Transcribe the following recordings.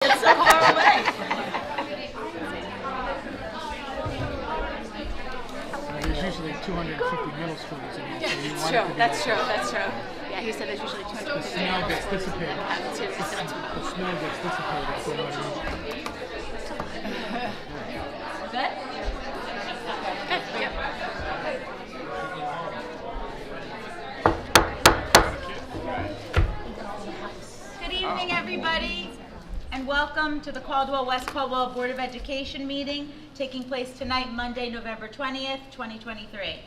It's so far away. There's usually 250 middle schools in it. Yeah, that's true. Yeah, he said there's usually 250. The smell gets dissipated. The The smell gets dissipated. So Good? Good, yep. Good evening, everybody, and welcome to the Caldwell-West Caldwell Board of Education meeting taking place tonight, Monday, November 20th, 2023.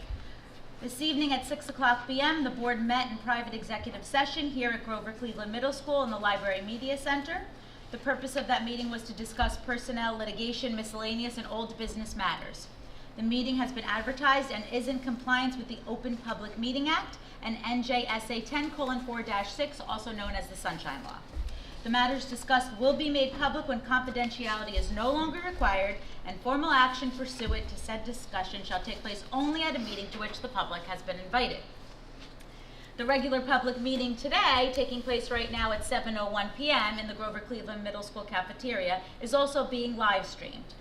This evening at 6 o'clock p.m., the board met in private executive session here at Grover Cleveland Middle School in the Library Media Center. The purpose of that meeting was to discuss personnel, litigation, miscellaneous, and old business matters. The meeting has been advertised and is in compliance with the Open Public Meeting Act and NJSA 10:4-6, also known as the Sunshine Law. The matters discussed will be made public when confidentiality is no longer required, and formal action pursuant to said discussion shall take place only at a meeting to which the public has been invited. The regular public meeting today, taking place right now at 7:01 p.m. in the Grover Cleveland Middle School cafeteria, is also being live streamed.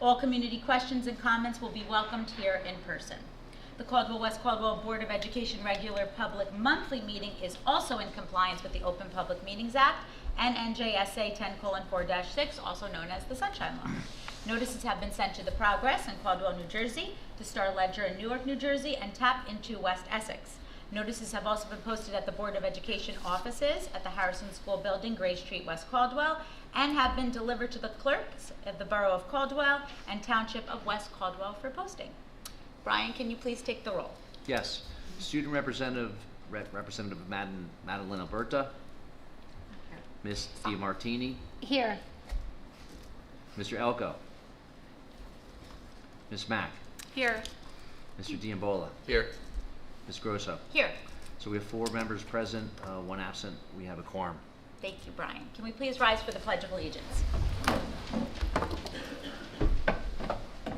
All community questions and comments will be welcomed here in person. The Caldwell-West Caldwell Board of Education regular public monthly meeting is also in compliance with the Open Public Meetings Act and NJSA 10:4-6, also known as the Sunshine Law. Notices have been sent to The Progress in Caldwell, New Jersey, to Star Ledger in Newark, New Jersey, and Tap into West Essex. Notices have also been posted at the Board of Education offices at the Harrison School Building, Gray Street, West Caldwell, and have been delivered to the clerks of the Borough of Caldwell and Township of West Caldwell for posting. Brian, can you please take the roll? Yes. Student Representative Madeline Alberta. Ms. Diamartini. Here. Mr. Elko. Ms. Mack. Here. Mr. Diambola. Here. Ms. Grosso. Here. So we have 4 members present, 1 absent. We have a quorum. Thank you, Brian. Can we please rise for the Pledge of Allegiance?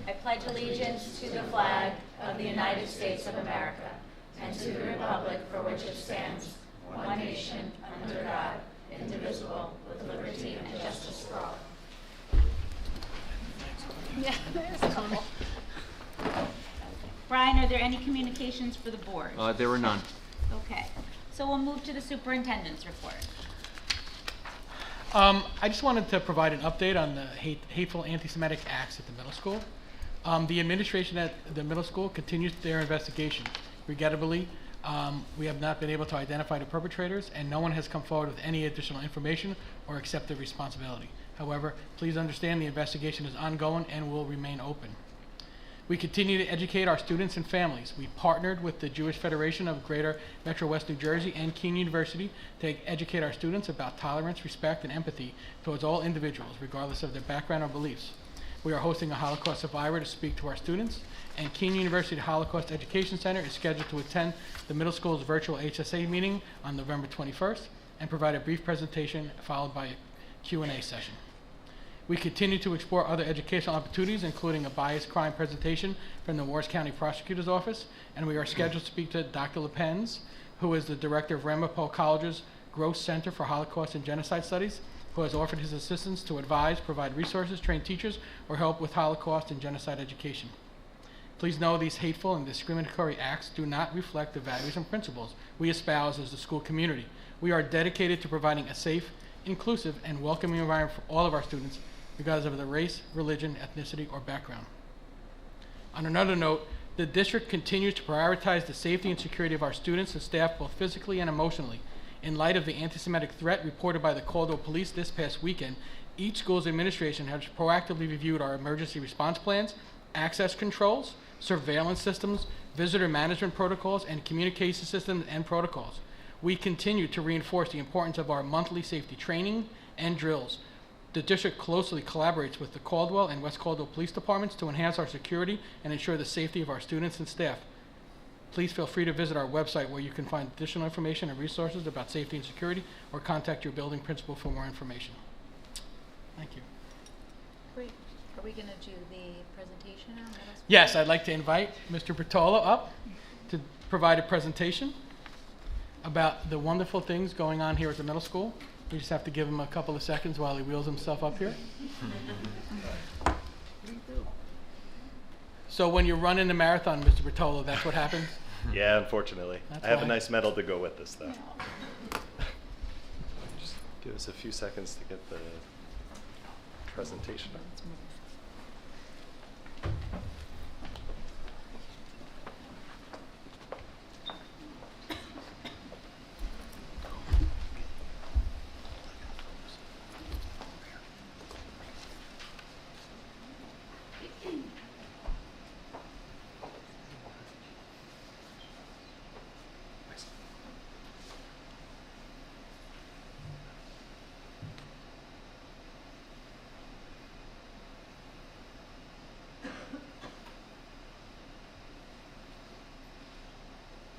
I pledge allegiance to the flag of the United States of America and to the republic for which it stands, one nation, under God, indivisible, with liberty and justice for all. Yeah, there's a couple. Brian, are there any communications for the board? There were none. Okay. So we'll move to the superintendent's report. I just wanted to provide an update on the hateful anti-Semitic acts at the middle school. The administration at the middle school continues their investigation. Regrettably, we have not been able to identify the perpetrators, and no one has come forward with any additional information or accepted responsibility. However, please understand the investigation is ongoing and will remain open. We continue to educate our students and families. We partnered with the Jewish Federation of Greater Metro West New Jersey and Keene University to educate our students about tolerance, respect, and empathy towards all individuals, regardless of their background or beliefs. We are hosting a Holocaust survivor to speak to our students, and Keene University Holocaust Education Center is scheduled to attend the middle school's virtual HSA meeting on November 21st and provide a brief presentation followed by a Q&A session. We continue to explore other educational opportunities, including a bias crime presentation from the Morris County Prosecutor's Office, and we are scheduled to speak to Dr. LePenz, who is the director of Ramapo College's Gross Center for Holocaust and Genocide Studies, who has offered his assistance to advise, provide resources, train teachers, or help with Holocaust and genocide education. Please know these hateful and discriminatory acts do not reflect the values and principles we espouse as the school community. We are dedicated to providing a safe, inclusive, and welcoming environment for all of our students, regardless of their race, religion, ethnicity, or background. On another note, the district continues to prioritize the safety and security of our students and staff both physically and emotionally. In light of the anti-Semitic threat reported by the Caldwell Police this past weekend, each school's administration has proactively reviewed our emergency response plans, access controls, surveillance systems, visitor management protocols, and communication systems and protocols. We continue to reinforce the importance of our monthly safety training and drills. The district closely collaborates with the Caldwell and West Caldwell Police Departments to enhance our security and ensure the safety of our students and staff. Please feel free to visit our website where you can find additional information and resources about safety and security, or contact your building principal for more information. Thank you. Great. Are we going to do the presentation now? Yes, I'd like to invite Mr. Bertolo up to provide a presentation about the wonderful things going on here at the middle school. We just have to give him a couple of seconds while he wheels himself up here. So when you're running the marathon, Mr. Bertolo, that's what happens? Yeah, unfortunately. That's I have why. a nice medal to go with this, though. Just give us a few seconds to get the presentation on.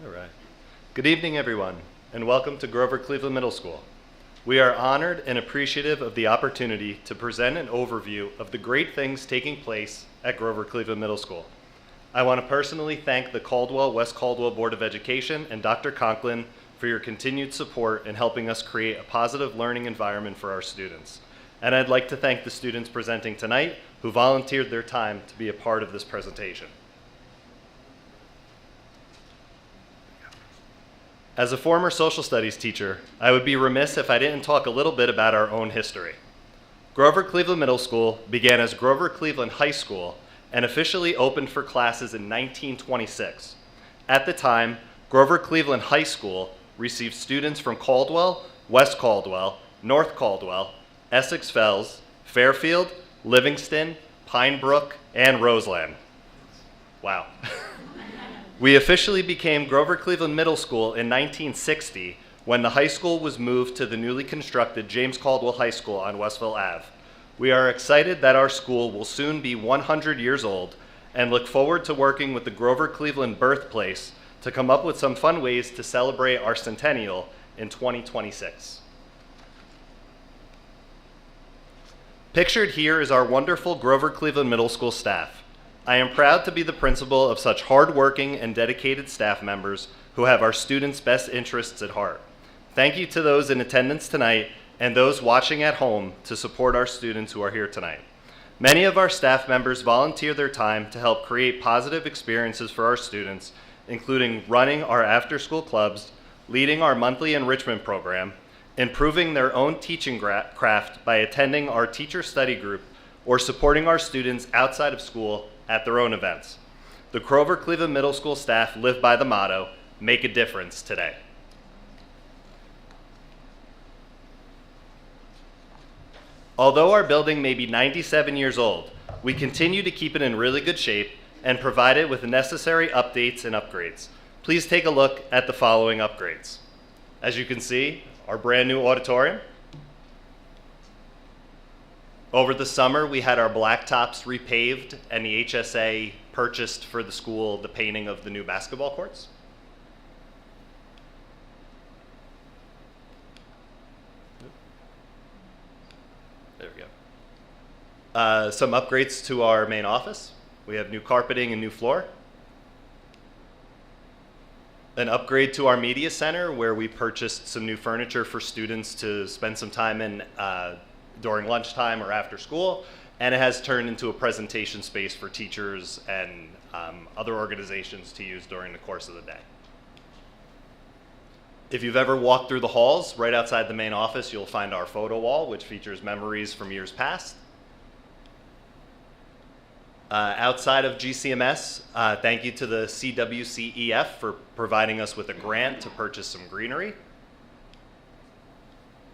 All right. Good evening, everyone, and welcome to Grover Cleveland Middle School. We are honored and appreciative of the opportunity to present an overview of the great things taking place at Grover Cleveland Middle School. I want to personally thank the Caldwell-West Caldwell Board of Education and Dr. Conklin for your continued support in helping us create a positive learning environment for our students. And I'd like to thank the students presenting tonight who volunteered their time to be a part of this presentation. As a former social studies teacher, I would be remiss if I didn't talk a little bit about our own history. Grover Cleveland Middle School began as Grover Cleveland High School and officially opened for classes in 1926. At the time, Grover Cleveland High School received students from Caldwell, West Caldwell, North Caldwell, Essex Fells, Fairfield, Livingston, Pine Brook, and Roseland. Wow. We officially became Grover Cleveland Middle School in 1960 when the high school was moved to the newly constructed James Caldwell High School on Westville Ave. We are excited that our school will soon be 100 years old and look forward to working with the Grover Cleveland birthplace to come up with some fun ways to celebrate our centennial in 2026. Pictured here is our wonderful Grover Cleveland Middle School staff. I am proud to be the principal of such hardworking and dedicated staff members who have our students' best interests at heart. Thank you to those in attendance tonight and those watching at home to support our students who are here tonight. Many of our staff members volunteer their time to help create positive experiences for our students, including running our after-school clubs, leading our monthly enrichment program, improving their own teaching craft by attending our teacher study group, or supporting our students outside of school at their own events. The Grover Cleveland Middle School staff live by the motto, "Make a difference today." Although our building may be 97 years old, we continue to keep it in really good shape and provide it with the necessary updates and upgrades. Please take a look at the following upgrades. As you can see, our brand new auditorium. Over the summer, we had our blacktops repaved and the HSA purchased for the school the painting of the new basketball courts. There we go. Some upgrades to our main office. We have new carpeting and new floor. An upgrade to our media center where we purchased some new furniture for students to spend some time in during lunchtime or after school, and it has turned into a presentation space for teachers and other organizations to use during the course of the day. If you've ever walked through the halls, right outside the main office, you'll find our photo wall, which features memories from years past. Outside of GCMS, thank you to the CWCEF for providing us with a grant to purchase some greenery.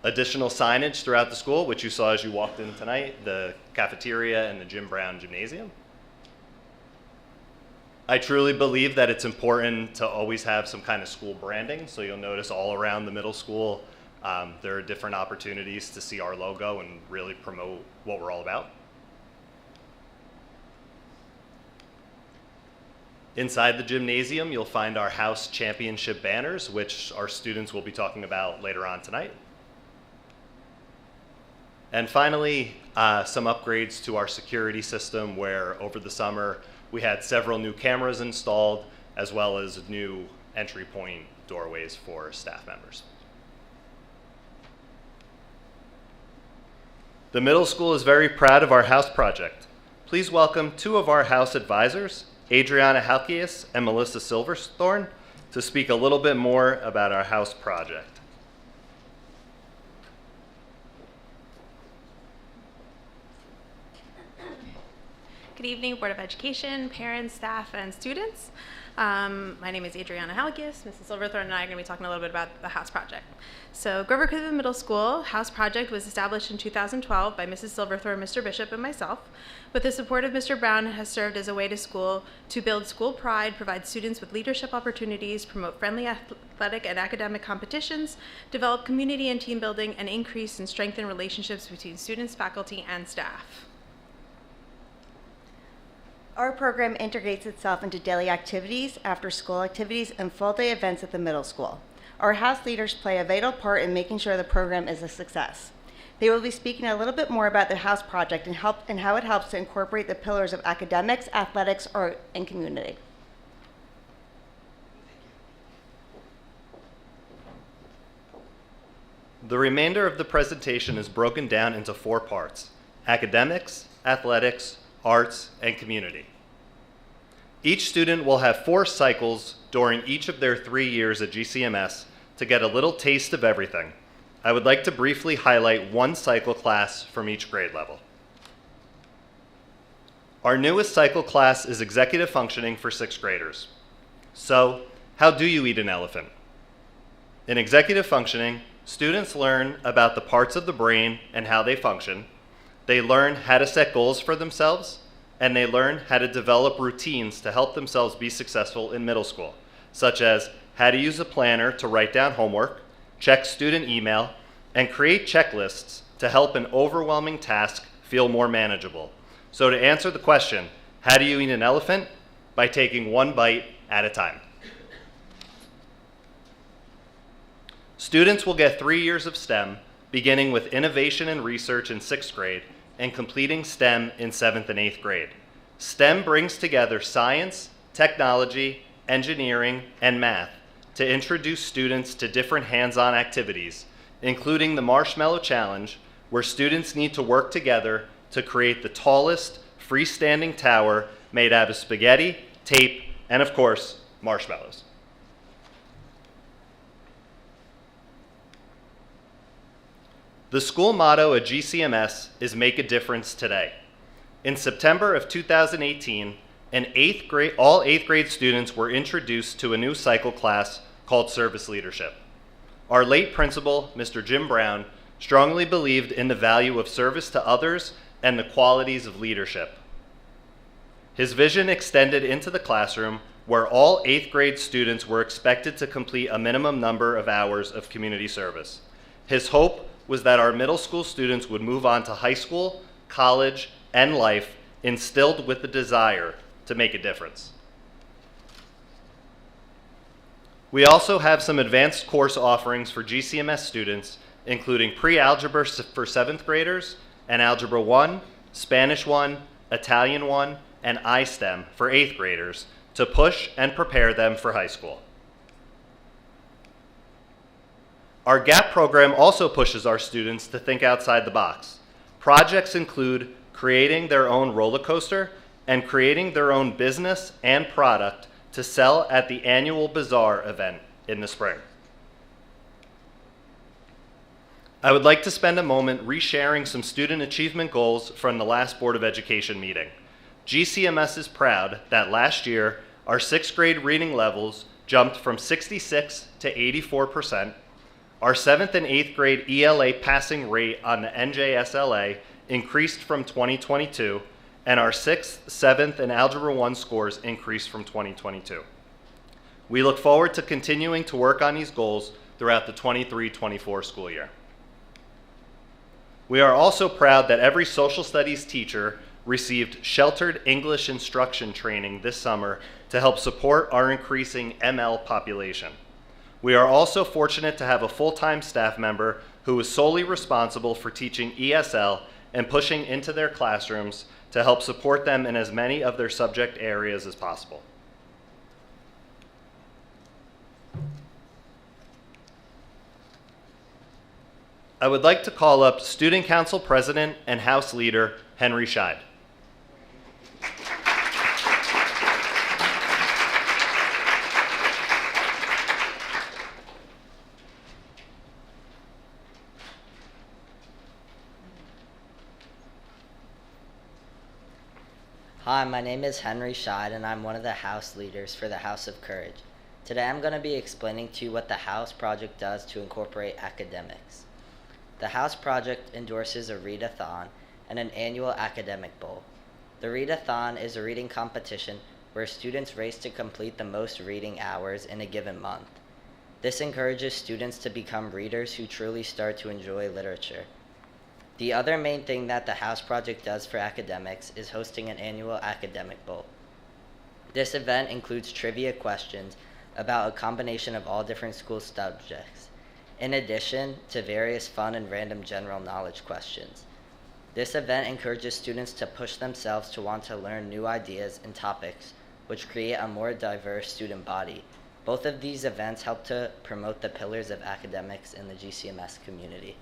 Additional signage throughout the school, which you saw as you walked in tonight, the cafeteria and the Jim Brown Gymnasium. I truly believe that it's important to always have some kind of school branding, so you'll notice all around the middle school there are different opportunities to see our logo and really promote what we're all about. Inside the gymnasium, you'll find our house championship banners, which our students will be talking about later on tonight. And finally, some upgrades to our security system where over the summer we had several new cameras installed as well as new entry point doorways for staff members. The middle school is very proud of our house project. Please welcome two of our house advisors, Adriana Halkias and Melissa Silverthorne, to speak a little bit more about our house project. Good evening, Board of Education, parents, staff, and students. My name is Adriana Halkias. Mrs. Silverthorne and I are going to be talking a little bit about the house project. So Grover Cleveland Middle School House Project was established in 2012 by Mrs. Silverthorne, Mr. Bishop, and myself. With the support of Mr. Brown, it has served as a way to build school pride, provide students with leadership opportunities, promote friendly athletic and academic competitions, develop community and team building, and increase and strengthen relationships between students, faculty, and staff. Our program integrates itself into daily activities, after-school activities, and full-day events at the middle school. Our house leaders play a vital part in making sure the program is a success. They will be speaking a little bit more about the house project and how it helps to incorporate the pillars of academics, athletics, art, and community. The remainder of the presentation is broken down into 4 parts: academics, athletics, arts, and community. Each student will have 4 cycles during each of their 3 years at GCMS to get a little taste of everything. I would like to briefly highlight 1 cycle class from each grade level. Our newest cycle class is executive functioning for 6th graders. So, how do you eat an elephant? In executive functioning, students learn about the parts of the brain and how they function. They learn how to set goals for themselves, and they learn how to develop routines to help themselves be successful in middle school, such as how to use a planner to write down homework, check student email, and create checklists to help an overwhelming task feel more manageable. So to answer the question, how do you eat an elephant? By taking 1 bite at a time. Students will get 3 years of STEM, beginning with innovation and research in 6th grade and completing STEM in 7th and 8th grade. STEM brings together science, technology, engineering, and math to introduce students to different hands-on activities, including the Marshmallow Challenge, where students need to work together to create the tallest freestanding tower made out of spaghetti, tape, and of course, marshmallows. The school motto at GCMS is Make a Difference Today. In September of 2018, all 8th grade students were introduced to a new cycle class called Service Leadership. Our late principal, Mr. Jim Brown, strongly believed in the value of service to others and the qualities of leadership. His vision extended into the classroom, where all 8th grade students were expected to complete a minimum number of hours of community service. His hope was that our middle school students would move on to high school, college, and life, instilled with the desire to make a difference. We also have some advanced course offerings for GCMS students, including pre-algebra for 7th graders and Algebra 1, Spanish 1, Italian 1, and iSTEM for 8th graders to push and prepare them for high school. Our GAP program also pushes our students to think outside the box. Projects include creating their own roller coaster and creating their own business and product to sell at the annual bazaar event in the spring. I would like to spend a moment resharing some student achievement goals from the last Board of Education meeting. GCMS is proud that last year, our 6th grade reading levels jumped from 66 to 84%. Our 7th and 8th grade ELA passing rate on the NJSLA increased from 2022, and our 6th, 7th, and Algebra 1 scores increased from 2022. We look forward to continuing to work on these goals throughout the 23-24 school year. We are also proud that every social studies teacher received sheltered English instruction training this summer to help support our increasing ML population. We are also fortunate to have a full-time staff member who is solely responsible for teaching ESL and pushing into their classrooms to help support them in as many of their subject areas as possible. I would like to call up Student Council President and House Leader Henry Scheid. Hi, my name is Henry Scheid, and I'm one of the House leaders for the House of Courage. Today I'm going to be explaining to you what the House Project does to incorporate academics. The House Project endorses a readathon and an annual academic bowl. The readathon is a reading competition where students race to complete the most reading hours in a given month. This encourages students to become readers who truly start to enjoy literature. The other main thing that the House Project does for academics is hosting an annual academic bowl. This event includes trivia questions about a combination of all different school subjects, in addition to various fun and random general knowledge questions. This event encourages students to push themselves to want to learn new ideas and topics, which create a more diverse student body. Both of these events help to promote the pillars of academics in the GCMS community.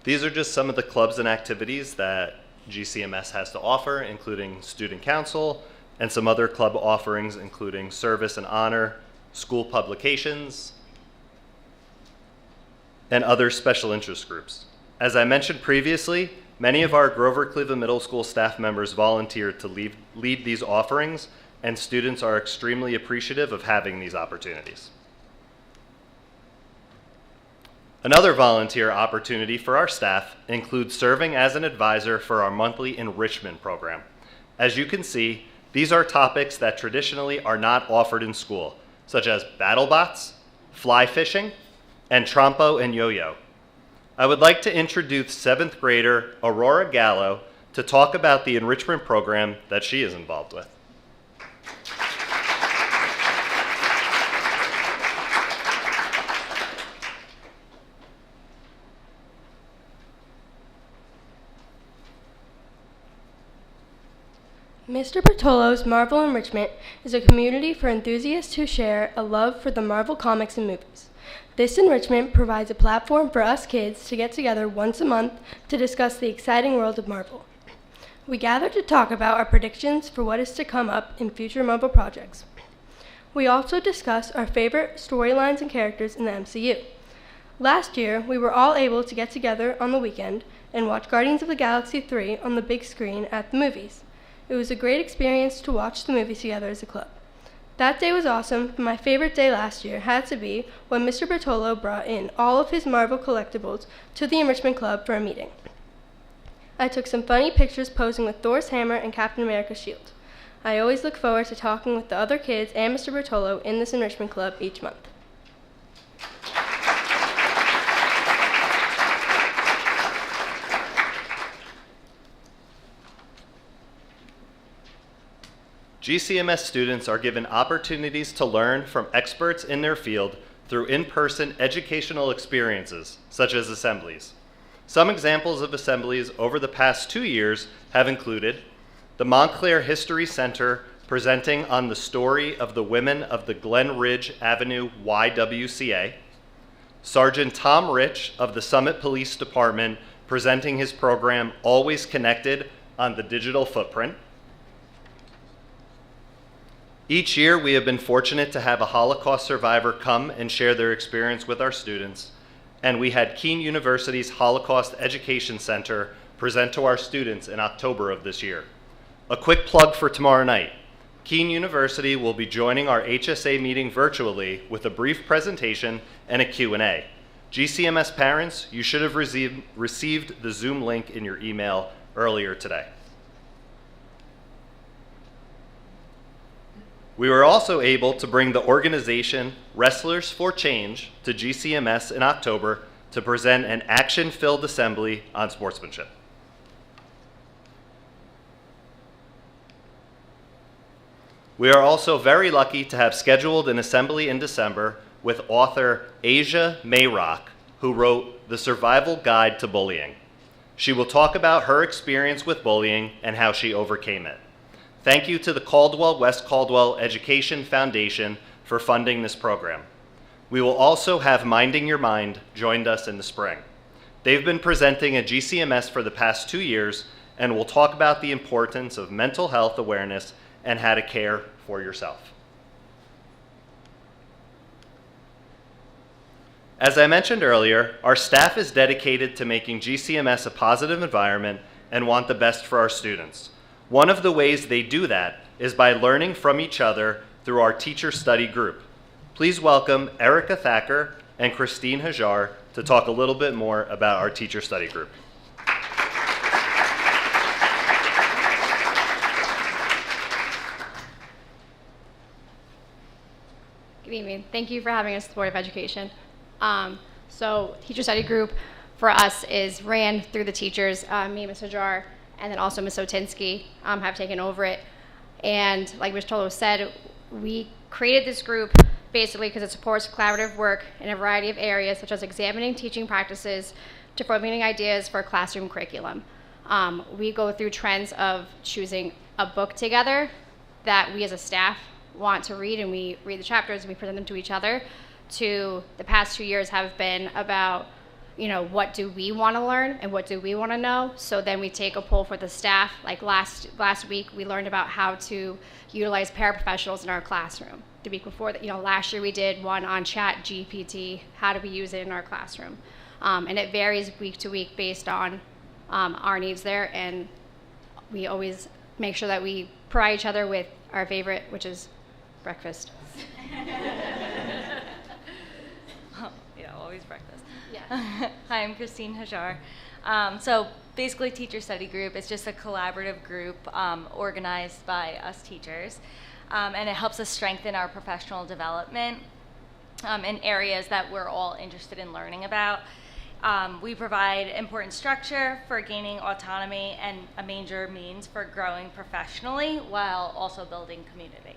These are just some of the clubs and activities that GCMS has to offer, including Student Council and some other club offerings, including Service and Honor, school publications, and other special interest groups. As I mentioned previously, many of our Grover Cleveland Middle School staff members volunteered to lead these offerings, and students are extremely appreciative of having these opportunities. Another volunteer opportunity for our staff includes serving as an advisor for our monthly enrichment program. As you can see, these are topics that traditionally are not offered in school, such as battlebots, fly fishing, and trompo and yo-yo. I would like to introduce 7th grader Aurora Gallo to talk about the enrichment program that she is involved with. Mr. Bertolo's Marvel Enrichment is a community for enthusiasts who share a love for the Marvel comics and movies. This enrichment provides a platform for us kids to get together once a month to discuss the exciting world of Marvel. We gather to talk about our predictions for what is to come up in future Marvel projects. We also discuss our favorite storylines and characters in the MCU. Last year, we were all able to get together on the weekend and watch Guardians of the Galaxy 3 on the big screen at the movies. It was a great experience to watch the movie together as a club. That day was awesome, but my favorite day last year had to be when Mr. Bertolo brought in all of his Marvel collectibles to the Enrichment Club for a meeting. I took some funny pictures posing with Thor's hammer and Captain America's shield. I always look forward to talking with the other kids and Mr. Bertolo in this Enrichment Club each month. GCMS students are given opportunities to learn from experts in their field through in-person educational experiences, such as assemblies. Some examples of assemblies over the past 2 years have included the Montclair History Center presenting on the story of the women of the Glen Ridge Avenue YWCA, Sergeant Tom Rich of the Summit Police Department presenting his program Always Connected on the digital footprint. Each year, we have been fortunate to have a Holocaust survivor come and share their experience with our students, and we had Keene University's Holocaust Education Center present to our students in October of this year. A quick plug for tomorrow night. Keene University will be joining our HSA meeting virtually with a brief presentation and a Q&A. GCMS parents, you should have received the Zoom link in your email earlier today. We were also able to bring the organization Wrestlers for Change to GCMS in October to present an action-filled assembly on sportsmanship. We are also very lucky to have scheduled an assembly in December with author Asia Mayrock, who wrote The Survival Guide to Bullying. She will talk about her experience with bullying and how she overcame it. Thank you to the Caldwell-West Caldwell Education Foundation for funding this program. We will also have Minding Your Mind joined us in the spring. They've been presenting at GCMS for the past 2 years and will talk about the importance of mental health awareness and how to care for yourself. As I mentioned earlier, our staff is dedicated to making GCMS a positive environment and want the best for our students. One of the ways they do that is by learning from each other through our teacher study group. Please welcome Erica Thacker and Christine Hajar to talk a little bit more about our teacher study group. Good evening. Thank you for having us at the Board of Education. So teacher study group for us is ran through the teachers, me, Ms. Hajar, and then also Ms. Otinsky have taken over it. And like Ms. Tolo said, we created this group basically because it supports collaborative work in a variety of areas, such as examining teaching practices to formulating ideas for a classroom curriculum. We go through trends of choosing a book together that we as a staff want to read, and we read the chapters and we present them to each other. To the past 2 years have been about, what do we want to learn and what do we want to know? So then we take a poll for the staff. Like last week, we learned about how to utilize paraprofessionals in our classroom. The week before that, last year we did one on ChatGPT, how do we use it in our classroom? And it varies week to week based on our needs there. And we always make sure that we provide each other with our favorite, which is breakfast. Yeah, always breakfast. Yeah. Hi, I'm Christine Hajar. So basically, teacher study group is just a collaborative group organized by us teachers, and it helps us strengthen our professional development in areas that we're all interested in learning about. We provide important structure for gaining autonomy and a major means for growing professionally while also building community.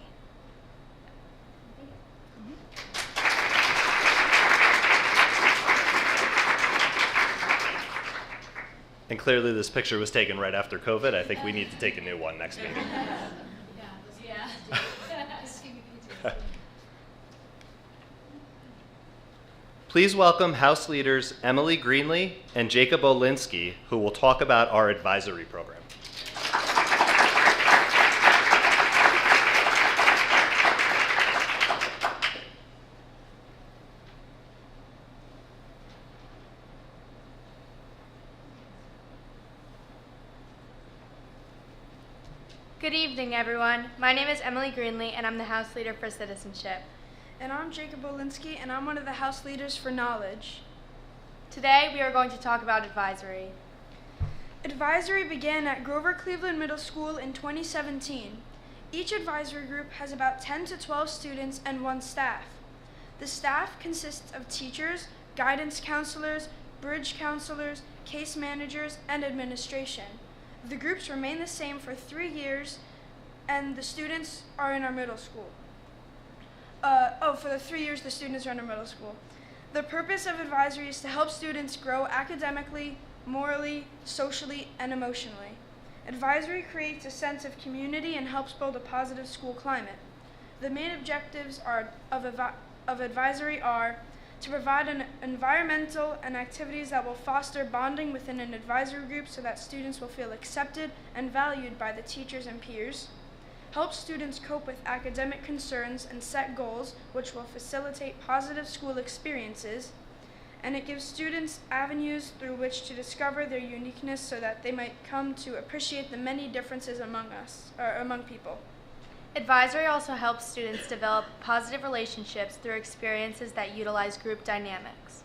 And clearly this picture was taken right after COVID. I think we need to take a new one next meeting. Please welcome House Leaders Emily Greenlee and Jacob Olinsky, who will talk about our advisory program. Good evening, everyone. My name is Emily Greenlee, and I'm the House Leader for Citizenship. And I'm Jacob Olinsky, and I'm one of the House Leaders for Knowledge. Today, we are going to talk about advisory. Advisory began at Grover Cleveland Middle School in 2017. Each advisory group has about 10 to 12 students and 1 staff. The staff consists of teachers, guidance counselors, bridge counselors, case managers, and administration. The groups remain the same for 3 years, and the students are in our middle school. For the 3 years the students are in our middle school. The purpose of advisory is to help students grow academically, morally, socially, and emotionally. Advisory creates a sense of community and helps build a positive school climate. The main objectives of advisory are to provide an environmental and activities that will foster bonding within an advisory group so that students will feel accepted and valued by the teachers and peers, help students cope with academic concerns and set goals which will facilitate positive school experiences, and it gives students avenues through which to discover their uniqueness so that they might come to appreciate the many differences among people. Advisory also helps students develop positive relationships through experiences that utilize group dynamics.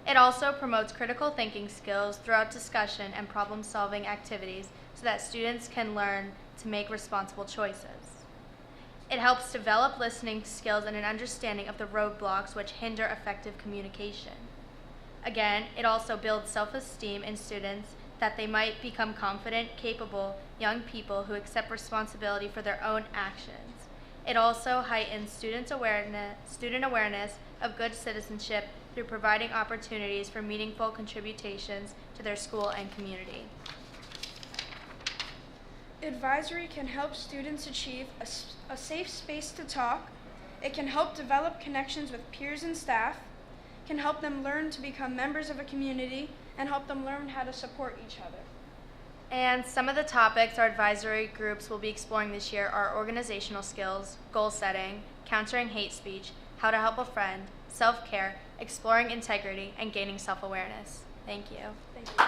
It also promotes critical thinking skills throughout discussion and problem-solving activities so that students can learn to make responsible choices. It helps develop listening skills and an understanding of the roadblocks which hinder effective communication. Again, it also builds self-esteem in students that they might become confident, capable young people who accept responsibility for their own actions. It also heightens student awareness of good citizenship through providing opportunities for meaningful contributions to their school and community. advisory can help students achieve a safe space to talk. It can help develop connections with peers and staff, can help them learn to become members of a community, and help them learn how to support each other. And some of the topics our advisory groups will be exploring this year are organizational skills, goal setting, countering hate speech, how to help a friend, self-care, exploring integrity, and gaining self-awareness. Thank you. Thank you.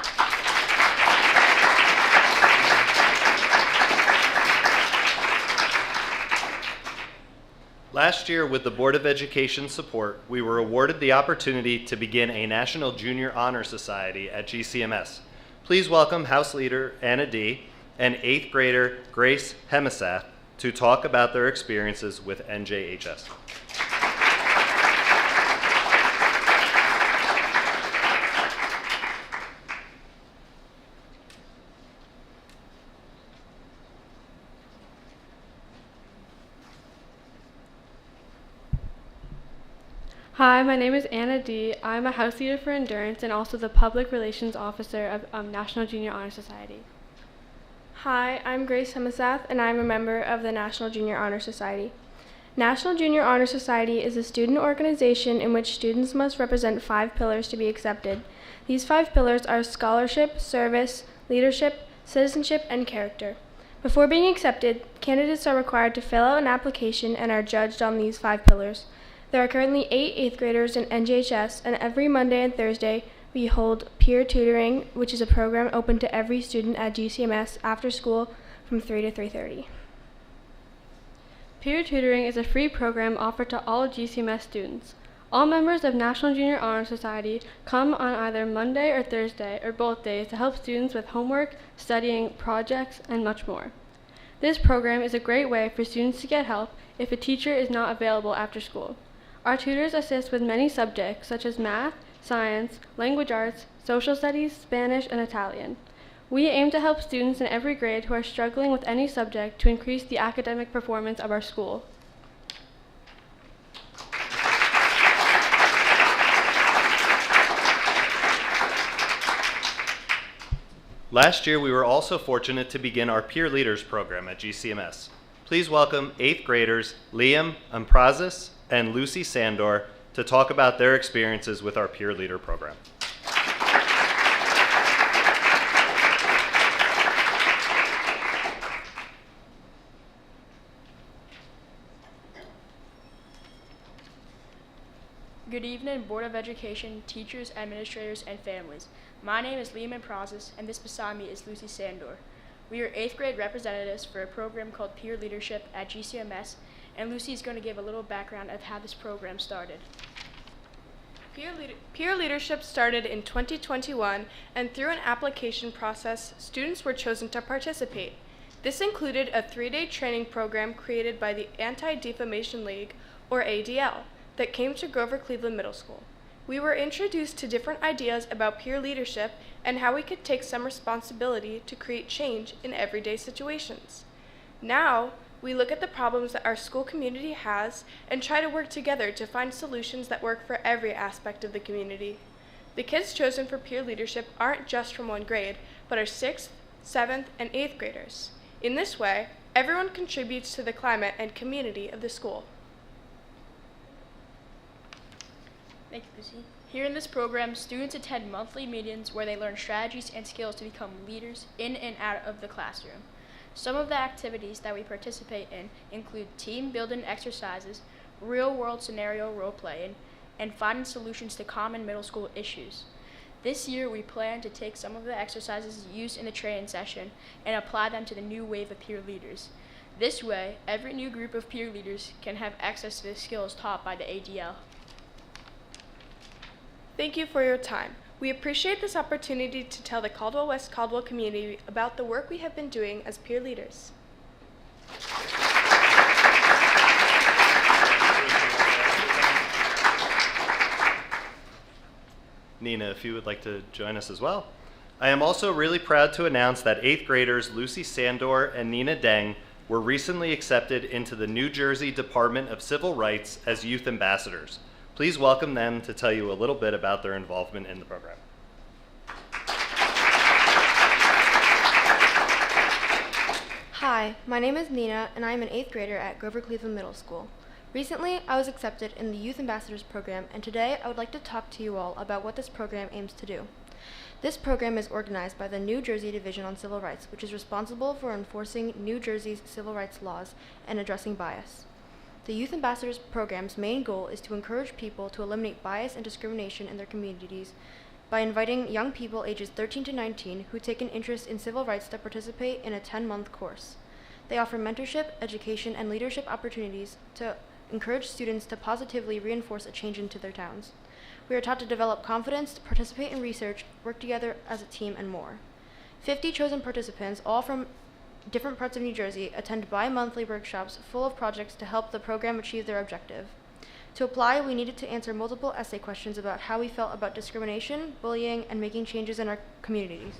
Last year, with the Board of Education support, we were awarded the opportunity to begin a National Junior Honor Society at GCMS. Please welcome House Leader Anna D. and 8th grader Grace Hemisath to talk about their experiences with NJHS. Hi, my name is Anna D. I'm a House Leader for Endurance and also the Public Relations Officer of National Junior Honor Society. Hi, I'm Grace Hemisath, and I'm a member of the National Junior Honor Society. National Junior Honor Society is a student organization in which students must represent 5 pillars to be accepted. These 5 pillars are scholarship, service, leadership, citizenship, and character. Before being accepted, candidates are required to fill out an application and are judged on these 5 pillars. There are currently 8 8th graders in NJHS, and every Monday and Thursday we hold peer tutoring, which is a program open to every student at GCMS after school from 3 to 3:30. Peer tutoring is a free program offered to all GCMS students. All members of National Junior Honor Society come on either Monday or Thursday or both days to help students with homework, studying, projects, and much more. This program is a great way for students to get help if a teacher is not available after school. Our tutors assist with many subjects such as math, science, language arts, social studies, Spanish, and Italian. We aim to help students in every grade who are struggling with any subject to increase the academic performance of our school. Last year, we were also fortunate to begin our Peer Leaders program at GCMS. Please welcome 8th graders Liam Amprazis and Lucy Sandor to talk about their experiences with our Peer Leader program. Good evening, Board of Education, teachers, administrators, and families. My name is Liam Amprazis, and this beside me is Lucy Sandor. We are 8th grade representatives for a program called Peer Leadership at GCMS, and Lucy is going to give a little background of how this program started. Peer Leadership started in 2021, and through an application process, students were chosen to participate. This included a 3-day training program created by the Anti-Defamation League, or ADL, that came to Grover Cleveland Middle School. We were introduced to different ideas about peer leadership and how we could take some responsibility to create change in everyday situations. Now, we look at the problems that our school community has and try to work together to find solutions that work for every aspect of the community. The kids chosen for peer leadership aren't just from one grade, but are 6th, 7th, and 8th graders. In this way, everyone contributes to the climate and community of the school. Thank you, Lucy. Here in this program, students attend monthly meetings where they learn strategies and skills to become leaders in and out of the classroom. Some of the activities that we participate in include team building exercises, real-world scenario role-playing, and finding solutions to common middle school issues. This year, we plan to take some of the exercises used in the training session and apply them to the new wave of peer leaders. This way, every new group of peer leaders can have access to the skills taught by the ADL. Thank you for your time. We appreciate this opportunity to tell the Caldwell-West Caldwell community about the work we have been doing as peer leaders. Nina, if you would like to join us as well. I am also really proud to announce that 8th graders Lucy Sandor and Nina Deng were recently accepted into the New Jersey Department of Civil Rights as youth ambassadors. Please welcome them to tell you a little bit about their involvement in the program. Hi, my name is Nina, and I am an 8th grader at Grover Cleveland Middle School. Recently, I was accepted in the Youth Ambassadors program, and today I would like to talk to you all about what this program aims to do. This program is organized by the New Jersey Division on Civil Rights, which is responsible for enforcing New Jersey's civil rights laws and addressing bias. The Youth Ambassadors program's main goal is to encourage people to eliminate bias and discrimination in their communities by inviting young people ages 13 to 19 who take an interest in civil rights to participate in a 10-month course. They offer mentorship, education, and leadership opportunities to encourage students to positively reinforce a change into their towns. We are taught to develop confidence, participate in research, work together as a team, and more. 50 chosen participants, all from different parts of New Jersey, attend bi-monthly workshops full of projects to help the program achieve their objective. To apply, we needed to answer multiple essay questions about how we felt about discrimination, bullying, and making changes in our communities.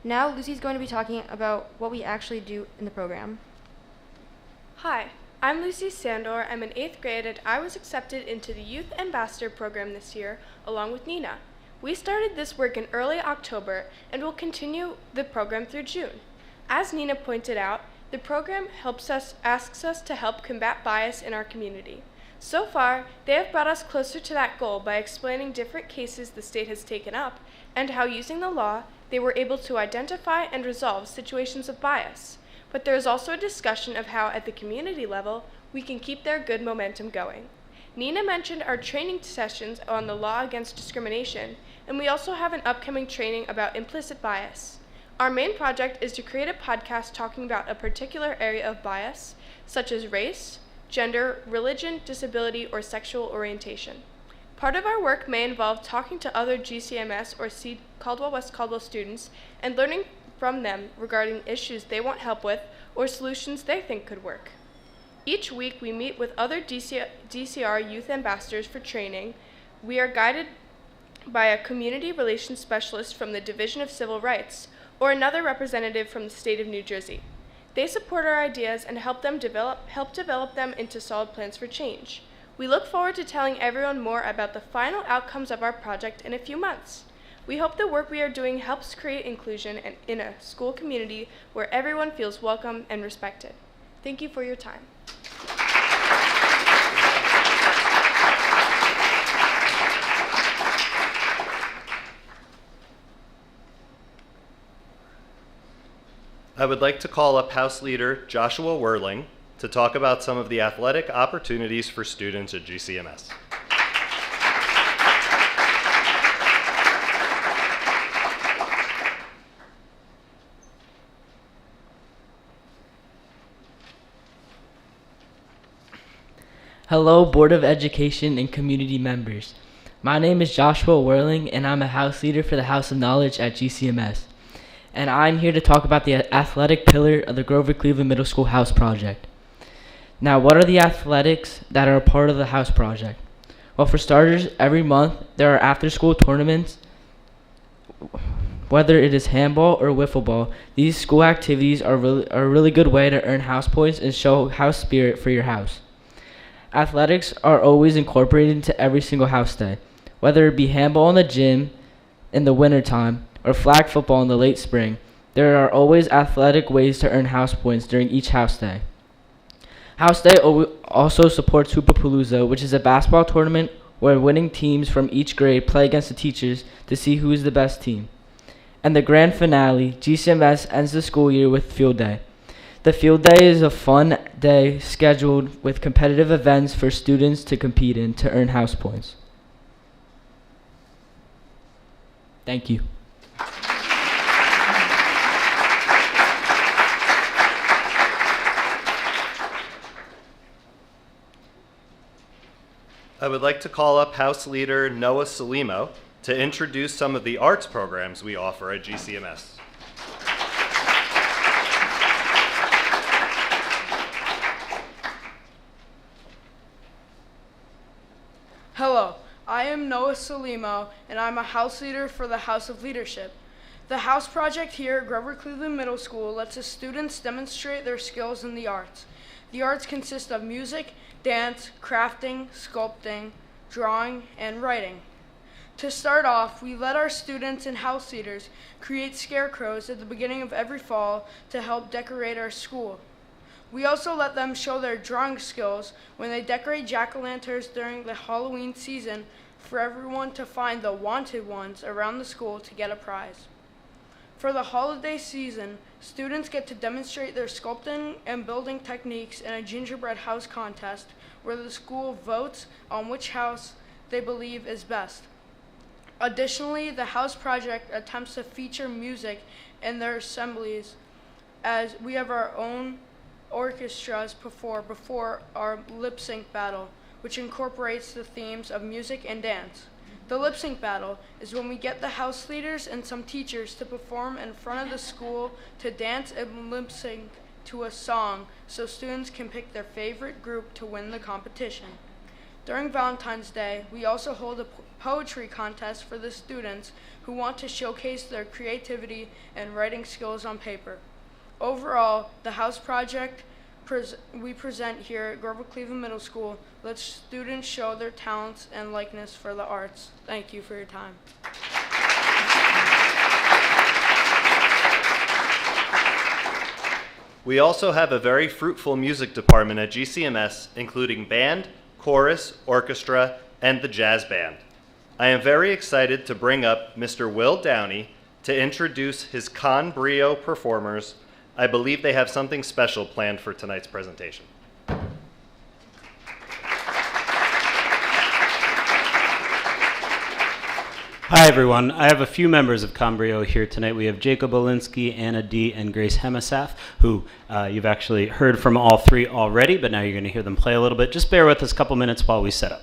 Now, Lucy's going to be talking about what we actually do in the program. Hi, I'm Lucy Sandor. I'm in 8th grade, and I was accepted into the Youth Ambassador program this year, along with Nina. We started this work in early October and will continue the program through June. As Nina pointed out, the program asks us to help combat bias in our community. So far, they have brought us closer to that goal by explaining different cases the state has taken up and how, using the law, they were able to identify and resolve situations of bias. But there is also a discussion of how, at the community level, we can keep their good momentum going. Nina mentioned our training sessions on the law against discrimination, and we also have an upcoming training about implicit bias. Our main project is to create a podcast talking about a particular area of bias, such as race, gender, religion, disability, or sexual orientation. Part of our work may involve talking to other GCMS or Caldwell-West Caldwell students and learning from them regarding issues they want help with or solutions they think could work. Each week we meet with other DCR youth ambassadors for training. We are guided by a community relations specialist from the Division of Civil Rights or another representative from the state of New Jersey. They support our ideas and help develop them into solid plans for change. We look forward to telling everyone more about the final outcomes of our project in a few months. We hope the work we are doing helps create inclusion in a school community where everyone feels welcome and respected. Thank you for your time. I would like to call up House Leader Joshua Whirling to talk about some of the athletic opportunities for students at GCMS. Hello, Board of Education and community members. My name is Joshua Whirling, and I'm a House Leader for the House of Knowledge at GCMS. And I'm here to talk about the athletic pillar of the Grover Cleveland Middle School House Project. Now, what are the athletics that are a part of the House Project? Well, for starters, every month there are after-school tournaments. Whether it is handball or wiffle ball, these school activities are a really good way to earn house points and show house spirit for your house. Athletics are always incorporated into every single house day, whether it be handball in the gym in the wintertime or flag football in the late spring. There are always athletic ways to earn house points during each house day. House Day also supports Hoopapalooza, which is a basketball tournament where winning teams from each grade play against the teachers to see who is the best team. And the grand finale, GCMS ends the school year with Field Day. The Field Day is a fun day scheduled with competitive events for students to compete in to earn house points. Thank you. I would like to call up House Leader Noah Salimo to introduce some of the arts programs we offer at GCMS. Hello, I am Noah Salimo, and I'm a House Leader for the House of Leadership. The House Project here at Grover Cleveland Middle School lets the students demonstrate their skills in the arts. The arts consist of music, dance, crafting, sculpting, drawing, and writing. To start off, we let our students and house leaders create scarecrows at the beginning of every fall to help decorate our school. We also let them show their drawing skills when they decorate jack-o'-lanterns during the Halloween season for everyone to find the wanted ones around the school to get a prize. For the holiday season, students get to demonstrate their sculpting and building techniques in a gingerbread house contest where the school votes on which house they believe is best. Additionally, the house project attempts to feature music in their assemblies as we have our own orchestras perform before our lip sync battle, which incorporates the themes of music and dance. The lip sync battle is when we get the house leaders and some teachers to perform in front of the school to dance and lip sync to a song so students can pick their favorite group to win the competition. During Valentine's Day, we also hold a poetry contest for the students who want to showcase their creativity and writing skills on paper. Overall, the house project we present here at Grover Cleveland Middle School lets students show their talents and likeness for the arts. Thank you for your time. We also have a very fruitful music department at GCMS, including band, chorus, orchestra, and the jazz band. I am very excited to bring up Mr. Will Downey to introduce his Con Brio performers. I believe they have something special planned for tonight's presentation. Hi everyone, I have a few members of Con Brio here tonight. We have Jacob Olinsky, Anna D., and Grace Hemasaf, who you've actually heard from all three already, but now you're going to hear them play a little bit. Just bear with us a couple minutes while we set up.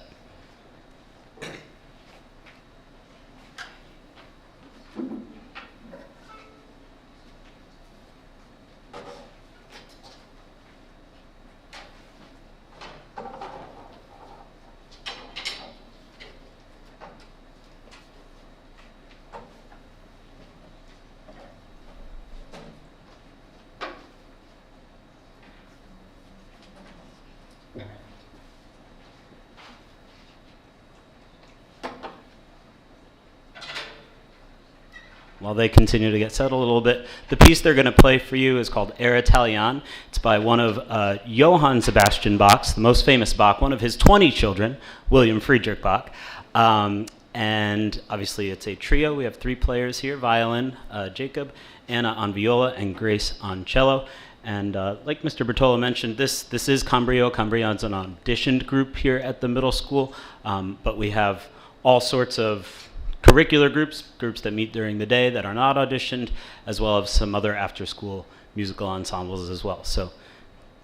While they continue to get settled a little bit, the piece they're going to play for you is called Air Italian. It's by one of Johann Sebastian Bach's, the most famous Bach, one of his 20 children, William Friedrich Bach. And obviously it's a trio. We have three players here, violin, Jacob, Anna on viola, and Grace on cello. And like Mr. Bertola mentioned, this is Con Brio. Con Brio's an auditioned group here at the middle school, but we have all sorts of curricular groups that meet during the day that are not auditioned, as well as some other after-school musical ensembles as well. So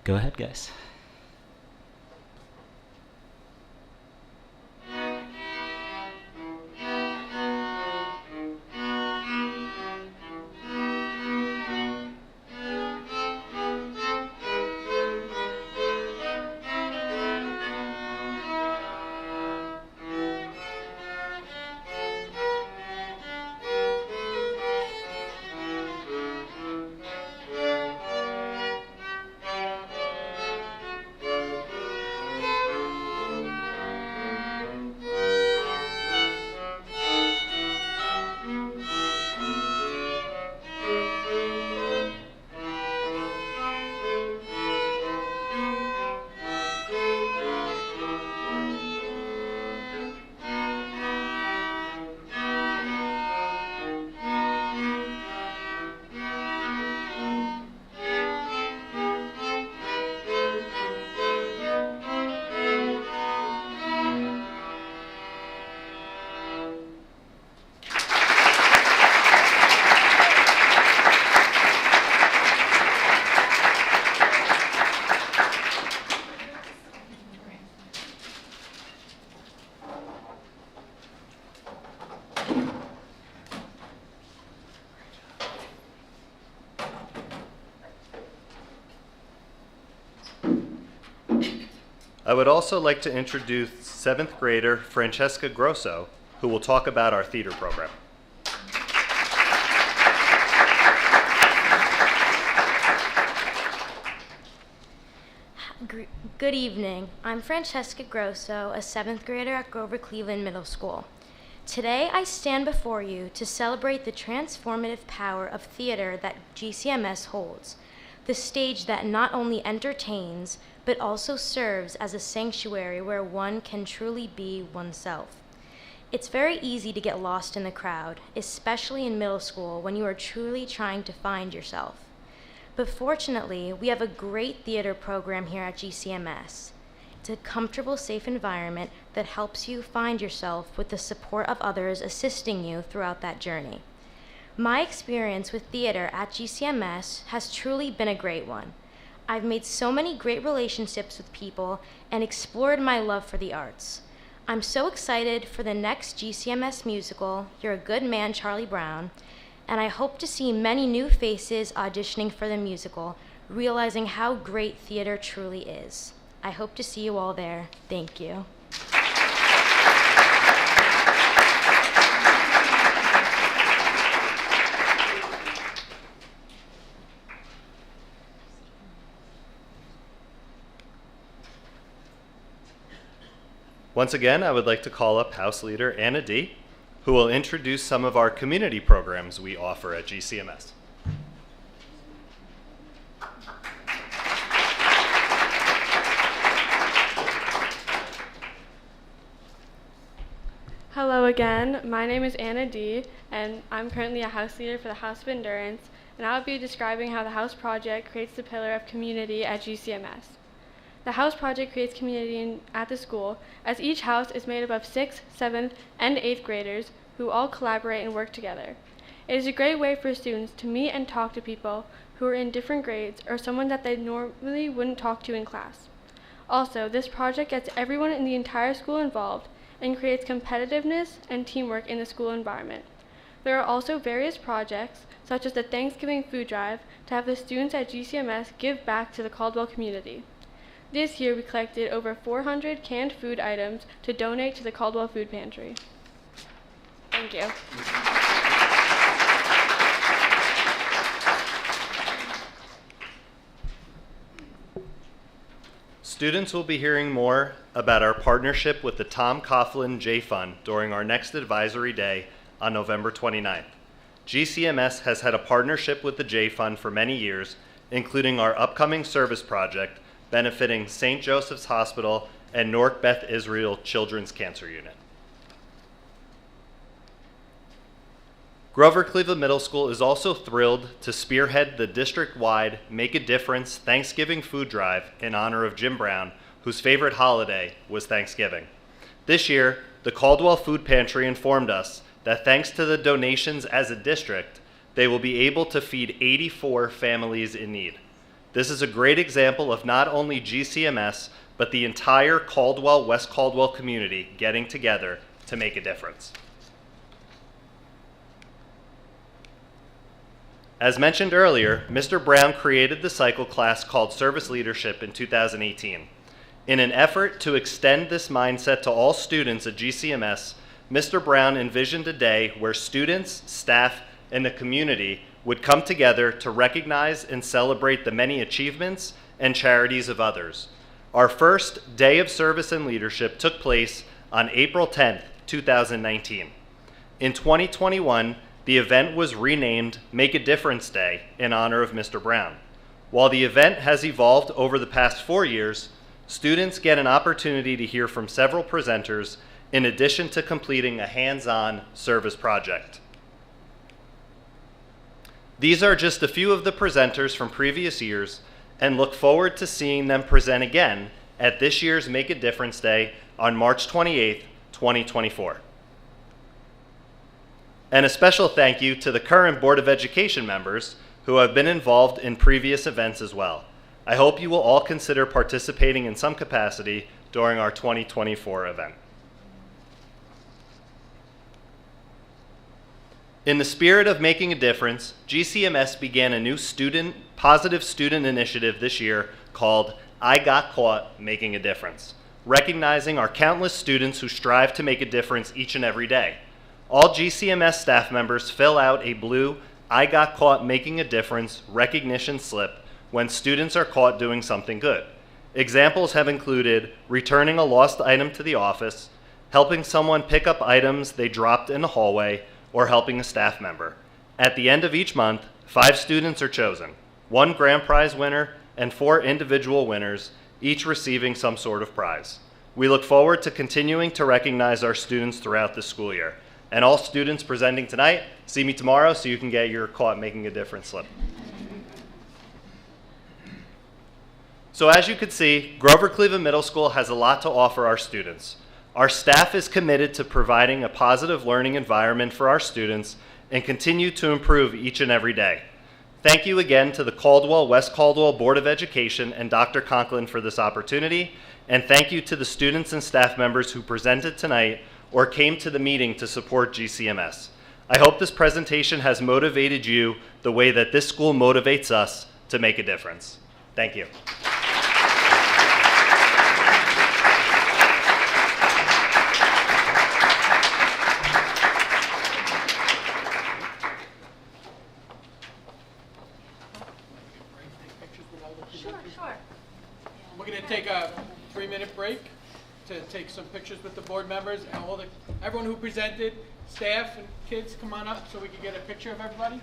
go ahead, guys. I would also like to introduce 7th grader Francesca Grosso, who will talk about our theater program. Good evening. I'm Francesca Grosso, a 7th grader at Grover Cleveland Middle School. Today I stand before you to celebrate the transformative power of theater that GCMS holds, the stage that not only entertains, but also serves as a sanctuary where one can truly be oneself. It's very easy to get lost in the crowd, especially in middle school when you are truly trying to find yourself. But fortunately, we have a great theater program here at GCMS. It's a comfortable, safe environment that helps you find yourself with the support of others assisting you throughout that journey. My experience with theater at GCMS has truly been a great one. I've made so many great relationships with people and explored my love for the arts. I'm so excited for the next GCMS musical, You're a Good Man, Charlie Brown, and I hope to see many new faces auditioning for the musical, realizing how great theater truly is. I hope to see you all there. Thank you. Once again, I would like to call up House Leader Anna D., who will introduce some of our community programs we offer at GCMS. Hello again, my name is Anna D., and I'm currently a House Leader for the House of Endurance, and I'll be describing how the House Project creates the pillar of community at GCMS. The House Project creates community at the school, as each house is made up of 6th, 7th, and 8th graders who all collaborate and work together. It is a great way for students to meet and talk to people who are in different grades or someone that they normally wouldn't talk to in class. Also, this project gets everyone in the entire school involved and creates competitiveness and teamwork in the school environment. There are also various projects, such as the Thanksgiving food drive, to have the students at GCMS give back to the Caldwell community. This year, we collected over 400 canned food items to donate to the Caldwell Food Pantry. Thank you. Students will be hearing more about our partnership with the Tom Coughlin J Fund during our next advisory day on November 29th. GCMS has had a partnership with the J Fund for many years, including our upcoming service project benefiting St. Joseph's Hospital and Newark Beth Israel Children's Cancer Unit. Grover Cleveland Middle School is also thrilled to spearhead the district-wide Make a Difference Thanksgiving food drive in honor of Jim Brown, whose favorite holiday was Thanksgiving. This year, the Caldwell Food Pantry informed us that thanks to the donations as a district, they will be able to feed 84 families in need. This is a great example of not only GCMS, but the entire Caldwell-West Caldwell community getting together to make a difference. As mentioned earlier, Mr. Brown created the cycle class called Service Leadership in 2018. In an effort to extend this mindset to all students at GCMS, Mr. Brown envisioned a day where students, staff, and the community would come together to recognize and celebrate the many achievements and charities of others. Our first Day of Service and Leadership took place on April 10th, 2019. In 2021, the event was renamed Make a Difference Day in honor of Mr. Brown. While the event has evolved over the past 4 years, students get an opportunity to hear from several presenters in addition to completing a hands-on service project. These are just a few of the presenters from previous years, and look forward to seeing them present again at this year's Make a Difference Day on March 28th, 2024. And a special thank you to the current Board of Education members who have been involved in previous events as well. I hope you will all consider participating in some capacity during our 2024 event. In the spirit of making a difference, GCMS began a new positive student initiative this year called I Got Caught Making a Difference, recognizing our countless students who strive to make a difference each and every day. All GCMS staff members fill out a blue I Got Caught Making a Difference recognition slip when students are caught doing something good. Examples have included returning a lost item to the office, helping someone pick up items they dropped in the hallway, or helping a staff member. At the end of each month, 5 students are chosen, 1 grand prize winner and 4 individual winners, each receiving some sort of prize. We look forward to continuing to recognize our students throughout the school year. And all students presenting tonight, see me tomorrow so you can get your Caught Making a Difference slip. So as you can see, Grover Cleveland Middle School has a lot to offer our students. Our staff is committed to providing a positive learning environment for our students and continue to improve each and every day. Thank you again to the Caldwell-West Caldwell Board of Education and Dr. Conklin for this opportunity, and thank you to the students and staff members who presented tonight or came to the meeting to support GCMS. I hope this presentation has motivated you the way that this school motivates us to make a difference. Thank you. We're going to take a 3-minute break to take some pictures with the board members and everyone who presented, staff and kids, come on up so we can get a picture of everybody.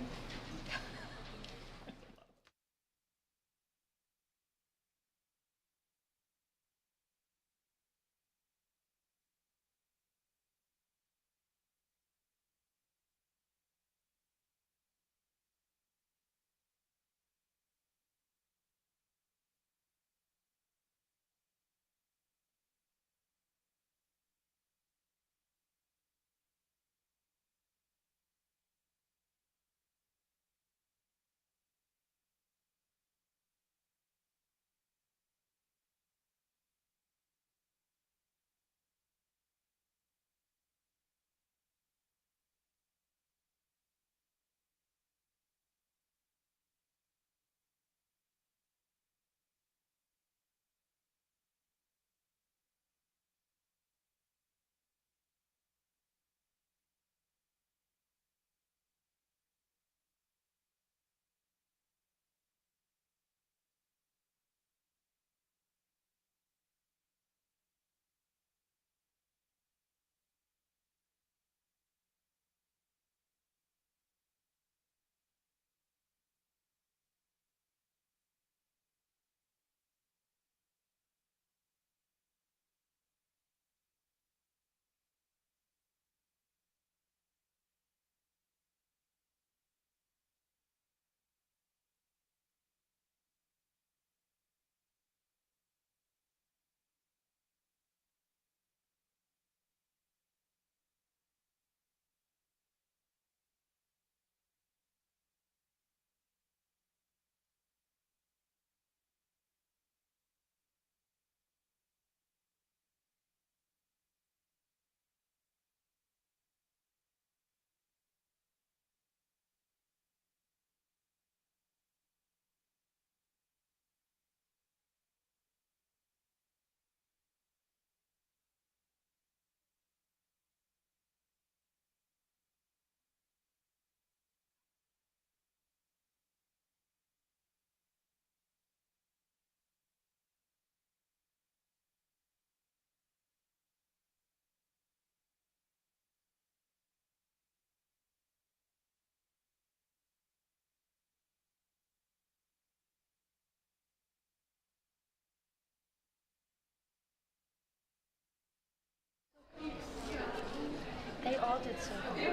They all did so good.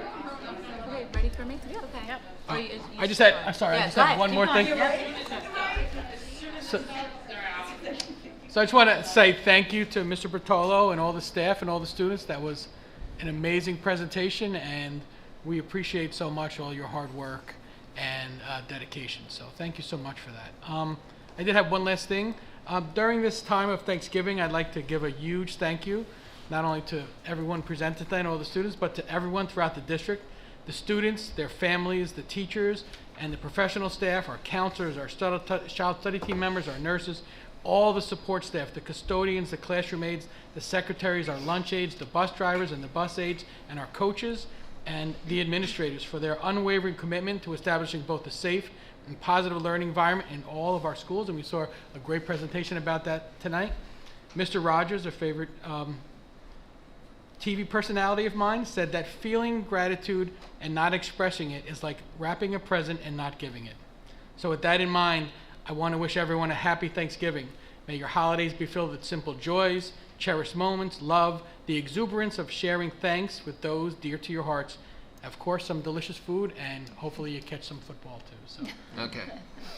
Okay, ready for me? Yeah. Okay. Yep. I just had, I'm sorry, I just had one more thing. So I just want to say thank you to Mr. Bertolo and all the staff and all the students. That was an amazing presentation, and we appreciate so much all your hard work and dedication. So thank you so much for that. I did have one last thing. During this time of Thanksgiving, I'd like to give a huge thank you, not only to everyone presented tonight, all the students, but to everyone throughout the district, the students, their families, the teachers, and the professional staff, our counselors, our child study team members, our nurses, all the support staff, the custodians, the classroom aides, the secretaries, our lunch aides, the bus drivers and the bus aides, and our coaches, and the administrators for their unwavering commitment to establishing both a safe and positive learning environment in all of our schools. And we saw a great presentation about that tonight. Mr. Rogers, our favorite TV personality of mine said that feeling gratitude and not expressing it is like wrapping a present and not giving it. So with that in mind, I want to wish everyone a happy Thanksgiving. May your holidays be filled with simple joys, cherished moments, love, the exuberance of sharing thanks with those dear to your hearts. Of course, some delicious food, and hopefully you catch some football too. So, Okay.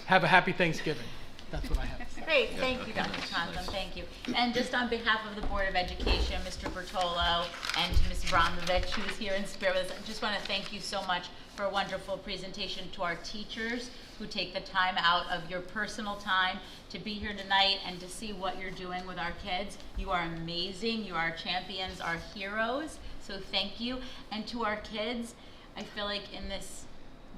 have a happy Thanksgiving. That's what I have. Great, thank you, Dr. Conklin, thank you. And just on behalf of the Board of Education, Mr. Bertolo, and Ms. Abramovich, who is here in spirit with us, I just want to thank you so much for a wonderful presentation. To our teachers who take the time out of your personal time to be here tonight and to see what you're doing with our kids. You are amazing, you are champions, our heroes, so thank you. And to our kids, I feel like in this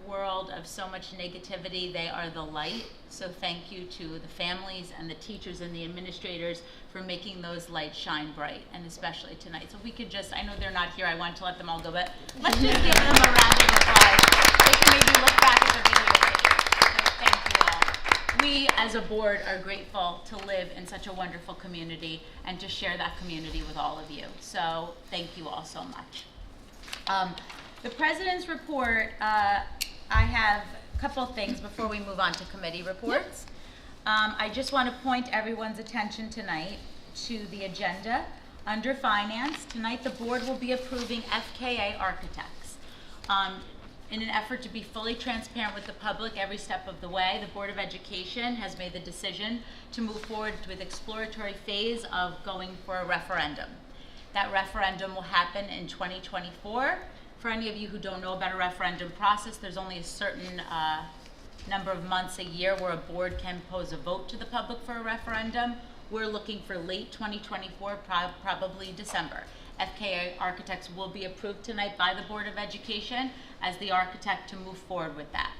world of so much negativity, they are the light. So thank you to the families and the teachers and the administrators for making those lights shine bright, and especially tonight. So we could just, I know they're not here, I want to let them all go, but let's just give them a round of applause. They can maybe look back at the video. So thank you all. We as a board are grateful to live in such a wonderful community and to share that community with all of you. So thank you all so much. The President's report, I have a couple of things before we move on to committee reports. I just want to point everyone's attention tonight to the agenda. Under Finance, tonight the board will be approving FKA architects. In an effort to be fully transparent with the public every step of the way, the Board of Education has made the decision to move forward with exploratory phase of going for a referendum. That referendum will happen in 2024. For any of you who don't know about a referendum process, there's only a certain number of months a year where a board can pose a vote to the public for a referendum. We're looking for late 2024, probably December. FKA architects will be approved tonight by the Board of Education as the architect to move forward with that.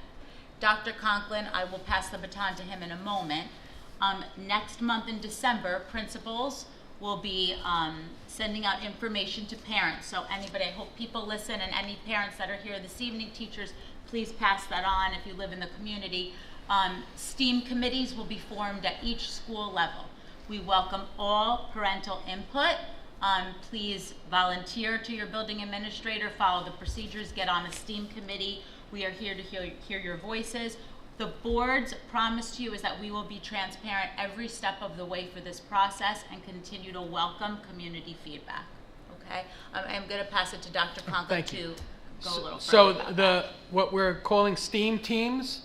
Dr. Conklin, I will pass the baton to him in a moment. Next month in December, principals will be sending out information to parents. So anybody, I hope people listen, and any parents that are here this evening, teachers, please pass that on if you live in the community. STEAM committees will be formed at each school level. We welcome all parental input. Please volunteer to your building administrator, follow the procedures, get on a STEAM committee. We are here to hear your voices. The board's promise to you is that we will be transparent every step of the way for this process and continue to welcome community feedback. Okay, I'm going to pass it to Dr. Conklin to go a little further. So what we're calling STEAM teams,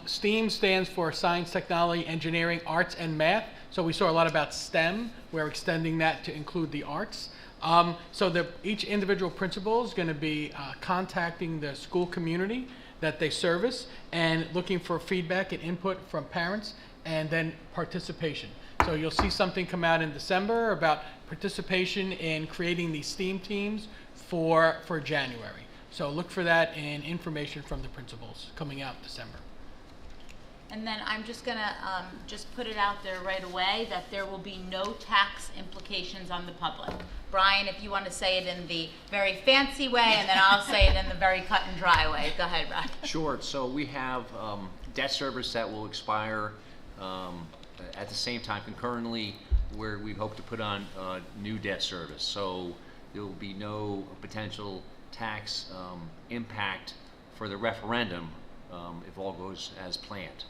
STEAM stands for Science, Technology, Engineering, Arts, and Math. So we saw a lot about STEM. We're extending that to include the arts. So each individual principal is going to be contacting the school community that they service and looking for feedback and input from parents and then participation. So you'll see something come out in December about participation in creating these STEAM teams for January. So look for that and information from the principals coming out December. And then I'm just going to just put it out there right away that there will be no tax implications on the public. Brian, if you want to say it in the very fancy way, and then I'll say it in the very cut and dry way. Go ahead, Brian. Sure. So we have debt service that will expire at the same time concurrently, where we hope to put on new debt service. So there will be no potential tax impact for the referendum if all goes as planned.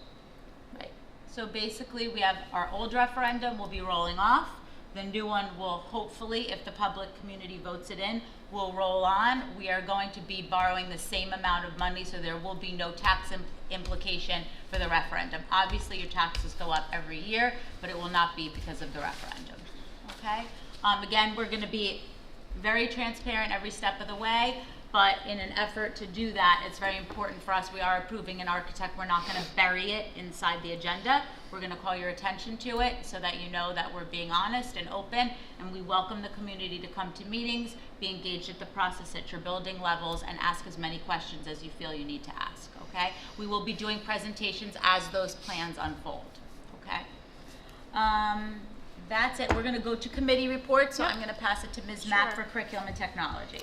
Right. So basically, we have our old referendum will be rolling off. The new one will hopefully, if the public community votes it in, will roll on. We are going to be borrowing the same amount of money, so there will be no tax implication for the referendum. Obviously, your taxes go up every year, but it will not be because of the referendum. Okay? Again, we're going to be very transparent every step of the way. But in an effort to do that, it's very important for us. We are approving an architect. We're not going to bury it inside the agenda. We're going to call your attention to it so that you know that we're being honest and open, and we welcome the community to come to meetings, be engaged at the process at your building levels, and ask as many questions as you feel you need to ask, okay? We will be doing presentations as those plans unfold, okay? That's it. We're going to go to committee reports, so I'm going to pass it to Ms. Mack for Curriculum and Technology.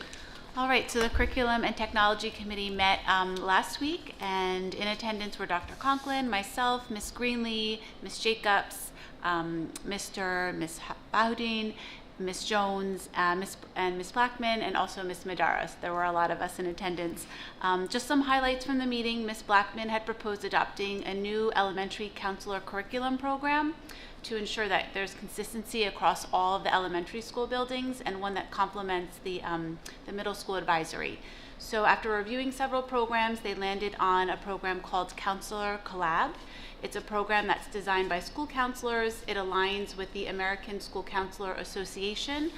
All right, so the Curriculum and Technology Committee met last week, and in attendance were Dr. Conklin, myself, Ms. Greenlee, Ms. Jacobs, Ms. Bowding, Miss Jones, Miss Blackman, and also Miss Madara. So there were a lot of us in attendance. Just some highlights from the meeting. Miss Blackman had proposed adopting a new elementary counselor curriculum program to ensure that there's consistency across all of the elementary school buildings, and one that complements the middle school advisory. So after reviewing several programs, they landed on a program called Counselor Collab. It's a program that's designed by school counselors. It aligns with the American School Counselor Association.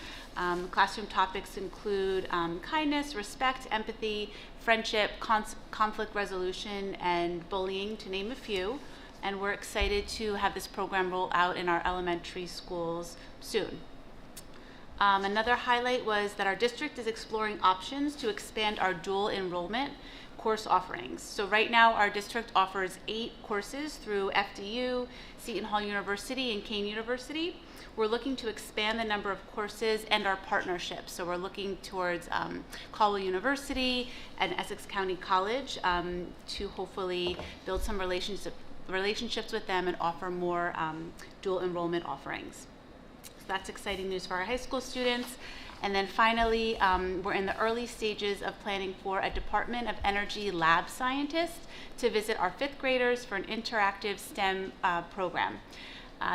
Classroom topics include kindness, respect, empathy, friendship, conflict resolution, and bullying, to name a few. And we're excited to have this program roll out in our elementary schools soon. Another highlight was that our district is exploring options to expand our dual enrollment course offerings. So right now our district offers 8 courses through FDU, Seton Hall University, and Kane University. We're looking to expand the number of courses and our partnerships. So we're looking towards Caldwell University and Essex County College to hopefully build some relationships with them and offer more dual enrollment offerings. So that's exciting news for our high school students. And then finally, we're in the early stages of planning for a Department of Energy lab scientist to visit our 5th graders for an interactive STEM program.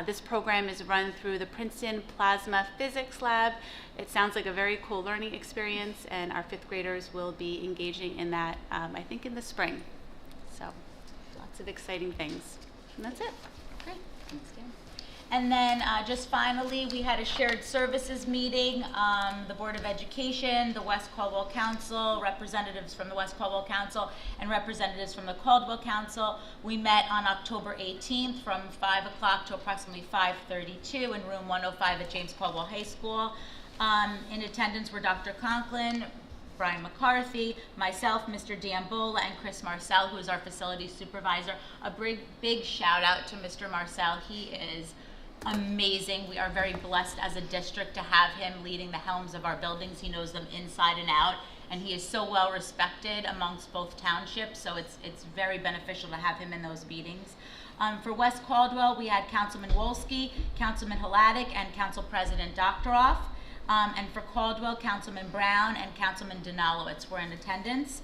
This program is run through the Princeton Plasma Physics Lab. It sounds like a very cool learning experience, and our 5th graders will be engaging in that, I think, in the spring. So lots of exciting things. And that's it. Great. Thanks, Dan. And then just finally, we had a shared services meeting. The Board of Education, the West Caldwell Council, representatives from the West Caldwell Council, and representatives from the Caldwell Council. We met on October 18th from 5 o'clock to approximately 5:32 in room 105 at James Caldwell High School. In attendance were Dr. Conklin, Brian McCarthy, myself, Mr. Dan Bola, and Chris Marcel, who is our facilities supervisor. A big shout out to Mr. Marcel. He is amazing. We are very blessed as a district to have him leading the helms of our buildings. He knows them inside and out, and he is so well respected amongst both townships, so it's very beneficial to have him in those meetings. For West Caldwell, we had Councilman Wolski, Councilman Hladek, and Council President Doctoroff. And for Caldwell, Councilman Brown and Councilman Denalowitz were in attendance.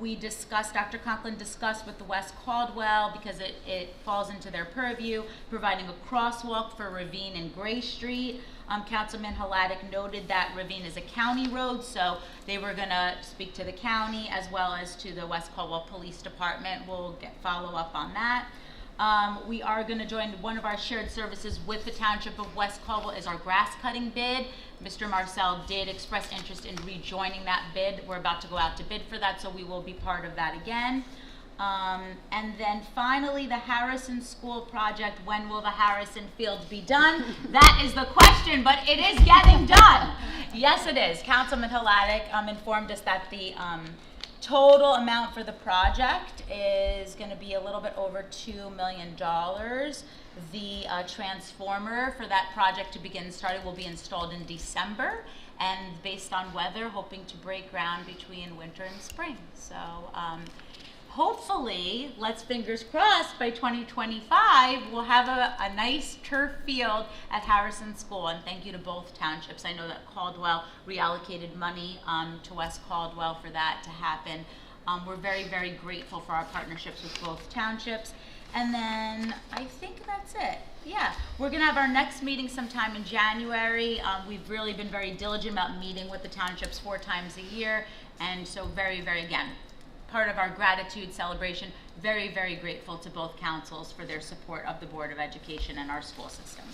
We discussed, Dr. Conklin discussed with the West Caldwell, because it falls into their purview, providing a crosswalk for Ravine and Gray Street. Councilman Hladek noted that Ravine is a county road, so they were going to speak to the county as well as to the West Caldwell Police Department. We'll follow up on that. We are going to join one of our shared services with the Township of West Caldwell is our grass cutting bid. Mr. Marcel did express interest in rejoining that bid. We're about to go out to bid for that, so we will be part of that again. And then finally, the Harrison School project. When will the Harrison Field be done? That is the question, but it is getting done. Yes, it is. Councilman Hladek informed us that the total amount for the project is going to be a little bit over $2 million. The transformer for that project to begin starting will be installed in December, and based on weather, hoping to break ground between winter and spring. So hopefully, let's fingers crossed, by 2025, we'll have a nice turf field at Harrison School. And thank you to both townships. I know that Caldwell reallocated money to West Caldwell for that to happen. We're very, very grateful for our partnerships with both townships. And then I think that's it. Yeah, we're going to have our next meeting sometime in January. We've really been very diligent about meeting with the townships 4 times a year. And so very, very, again, part of our gratitude celebration, very, very grateful to both councils for their support of the Board of Education and our school system.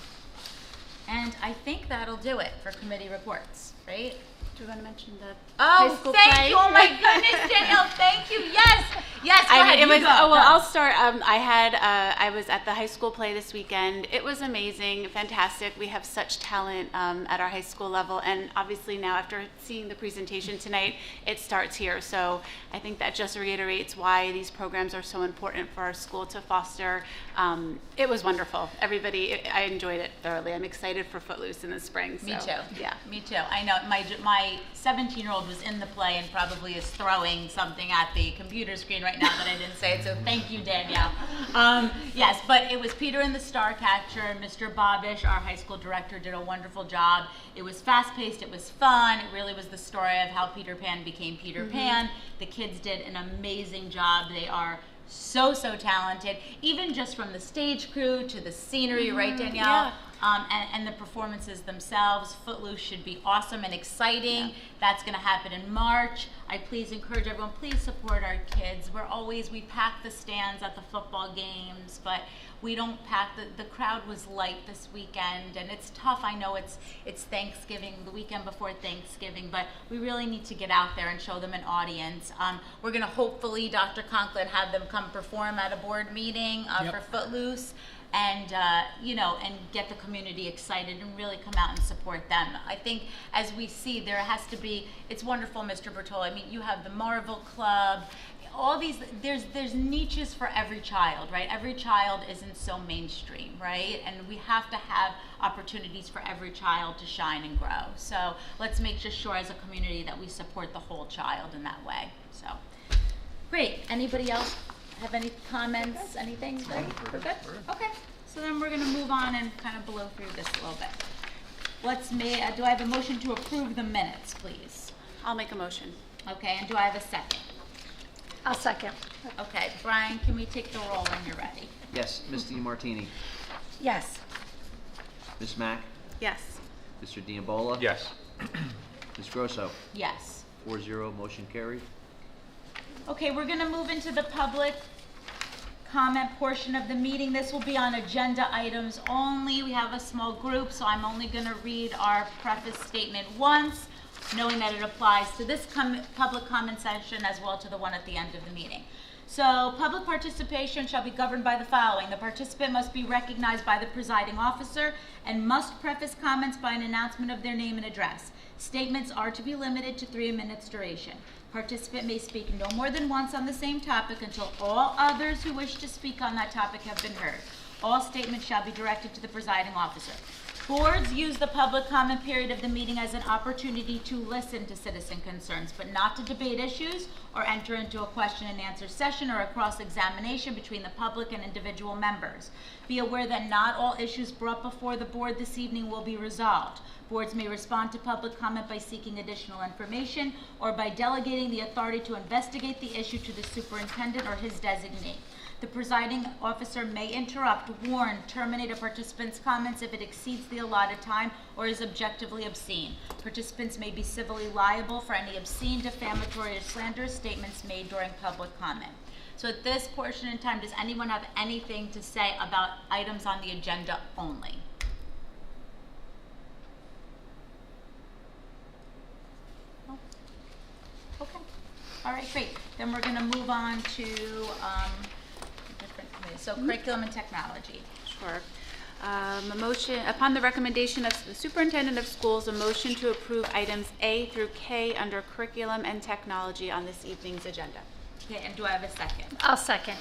And I think that'll do it for committee reports, right? Do you want to mention the high school play? Thank you. Oh my goodness, Danielle, thank you. Yes, yes, go ahead, you go. I'll start. I was at the high school play this weekend. It was amazing, fantastic. We have such talent at our high school level, and obviously now after seeing the presentation tonight, it starts here. So I think that just reiterates why these programs are so important for our school to foster. It was wonderful. Everybody, I enjoyed it thoroughly. I'm excited for Footloose in the spring. So, me too. Yeah, me too. I know my my 17-year-old was in the play and probably is throwing something at the computer screen right now that I didn't say it, so thank you, Danielle. Yes, but it was Peter and the Starcatcher. Mr. Bobish, our high school director, did a wonderful job. It was fast-paced, it was fun, it really was the story of how Peter Pan became Peter Pan. The kids did an amazing job. They are so talented, even just from the stage crew to the scenery, right, Danielle? Yeah. And the performances themselves. Footloose should be awesome and exciting. That's going to happen in March. I please encourage everyone, please support our kids. We pack the stands at the football games, but we don't pack, the crowd was light this weekend, and it's tough. I know it's Thanksgiving, the weekend before Thanksgiving, but we really need to get out there and show them an audience. We're going to hopefully, Dr. Conklin, have them come perform at a board meeting for Footloose. And and get the community excited and really come out and support them. I think as we see, there has to be. It's wonderful, Mr. Bertolo. I mean, you have the Marvel Club, all these. There's niches for every child, right? Every child isn't so mainstream, right? And we have to have opportunities for every child to shine and grow. So let's make sure as a community that we support the whole child in that way. So great. Anybody else have any comments, anything? Good? We're good? Okay. So then we're going to move on and kind of blow through this a little bit. Do I have a motion to approve the minutes, please? I'll make a motion. Okay, and do I have a second? I'll second. Okay, Brian, can we take the roll when you're ready? Yes, Ms. DiMartini. Yes. Ms. Mack. Yes. Mr. Diambola. Yes. Ms. Grosso. Yes. 4-0, motion carried. Okay, we're going to move into the public comment portion of the meeting. This will be on agenda items only. We have a small group, so I'm only going to read our preface statement once, knowing that it applies to this public comment session as well to the one at the end of the meeting. So, public participation shall be governed by the following. The participant must be recognized by the presiding officer and must preface comments by an announcement of their name and address. Statements are to be limited to 3 minutes duration. Participant may speak no more than once on the same topic until all others who wish to speak on that topic have been heard. All statements shall be directed to the presiding officer. Boards use the public comment period of the meeting as an opportunity to listen to citizen concerns, but not to debate issues or enter into a question and answer session or a cross-examination between the public and individual members. Be aware that not all issues brought before the board this evening will be resolved. Boards may respond to public comment by seeking additional information or by delegating the authority to investigate the issue to the superintendent or his designee. The presiding officer may interrupt, warn, terminate a participant's comments if it exceeds the allotted time or is objectively obscene. Participants may be civilly liable for any obscene, defamatory, or slanderous statements made during public comment. So at this portion in time, does anyone have anything to say about items on the agenda only? No? Okay. All right, great. Then we're going to move on to different committees. So curriculum and technology. Sure. A motion, upon the recommendation of the superintendent of schools, a motion to approve items A through K under curriculum and technology on this evening's agenda. Okay, and do I have a second? I'll second.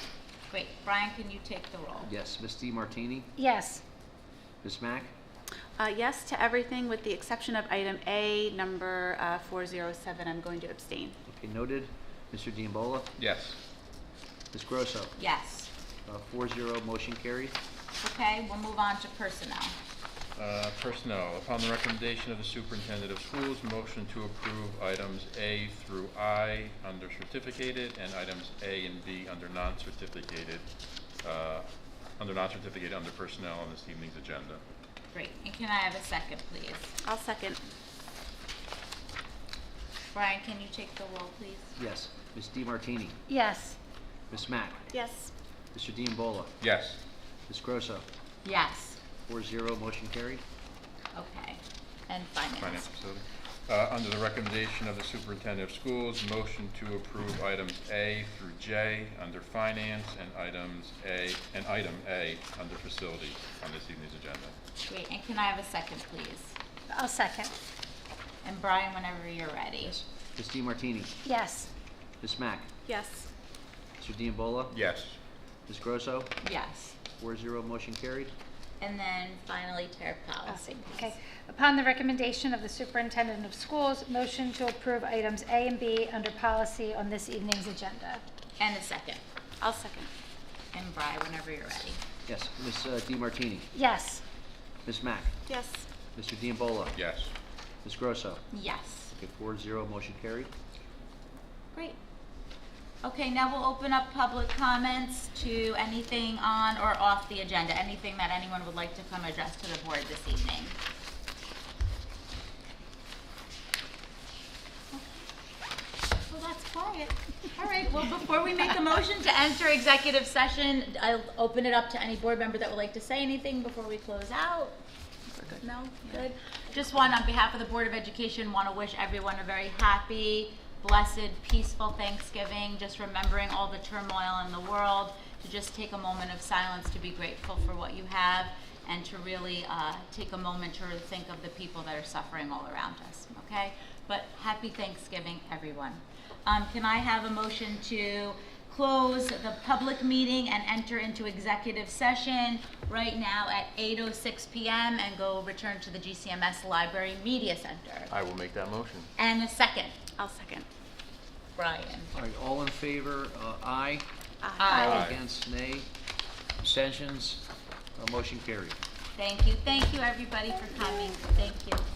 Great. Brian, can you take the roll? Yes, Ms. DiMartini. Yes. Ms. Mack. Yes to everything with the exception of item A, number 407. I'm going to abstain. Okay, noted. Mr. Diambola. Yes. Ms. Grosso. Yes. 4-0, motion carried. Okay, we'll move on to personnel. Personnel. Upon the recommendation of the superintendent of schools, motion to approve items A through I under certificated and items A and B under non-certificated under personnel on this evening's agenda. Great. And can I have a second, please? I'll second. Brian, can you take the roll, please? Yes. Ms. DiMartini. Yes. Ms. Mack. Yes. Mr. Diambola. Yes. Ms. Grosso. Yes. 4-0, motion carried. Okay. And finance. Finance facility. Under the recommendation of the superintendent of schools, motion to approve items A through J under finance and item A under facilities on this evening's agenda. Great. And can I have a second, please? I'll second. And Brian, whenever you're ready. Yes. Ms. DiMartini. Yes. Ms. Mack. Yes. Mr. Diambola. Yes. Ms. Grosso. Yes. 4-0, motion carried. and then finally tariff policy. Okay. Upon the recommendation of the superintendent of schools, motion to approve items A and B under policy on this evening's agenda. And a second. I'll second. And Bri, whenever you're ready. Yes, Ms. DiMartini. Yes. Ms. Mack. Yes. Mr. Diambolo. Yes. Ms. Grosso. Yes. Okay, 4-0, motion carried. Great. Okay, now we'll open up public comments to anything on or off the agenda, anything that anyone would like to come address to the board this evening. Well, that's quiet. All right, well, before we make a motion to enter executive session, I'll open it up to any board member that would like to say anything before we close out. We're good. No? Good. Just want, on behalf of the Board of Education, want to wish everyone a very happy, blessed, peaceful Thanksgiving, just remembering all the turmoil in the world, to just take a moment of silence to be grateful for what you have, and to really take a moment to think of the people that are suffering all around us, okay? But happy Thanksgiving, everyone. Can I have a motion to close the public meeting and enter into executive session right now at 8:06 p.m. and go return to the GCMS Library Media Center? I will make that motion. And a second. I'll second. Brian. All right, all in favor, aye. Aye. Against, nay. Abstentions, motion carried. Thank you. Thank you, everybody, for coming. Thank you.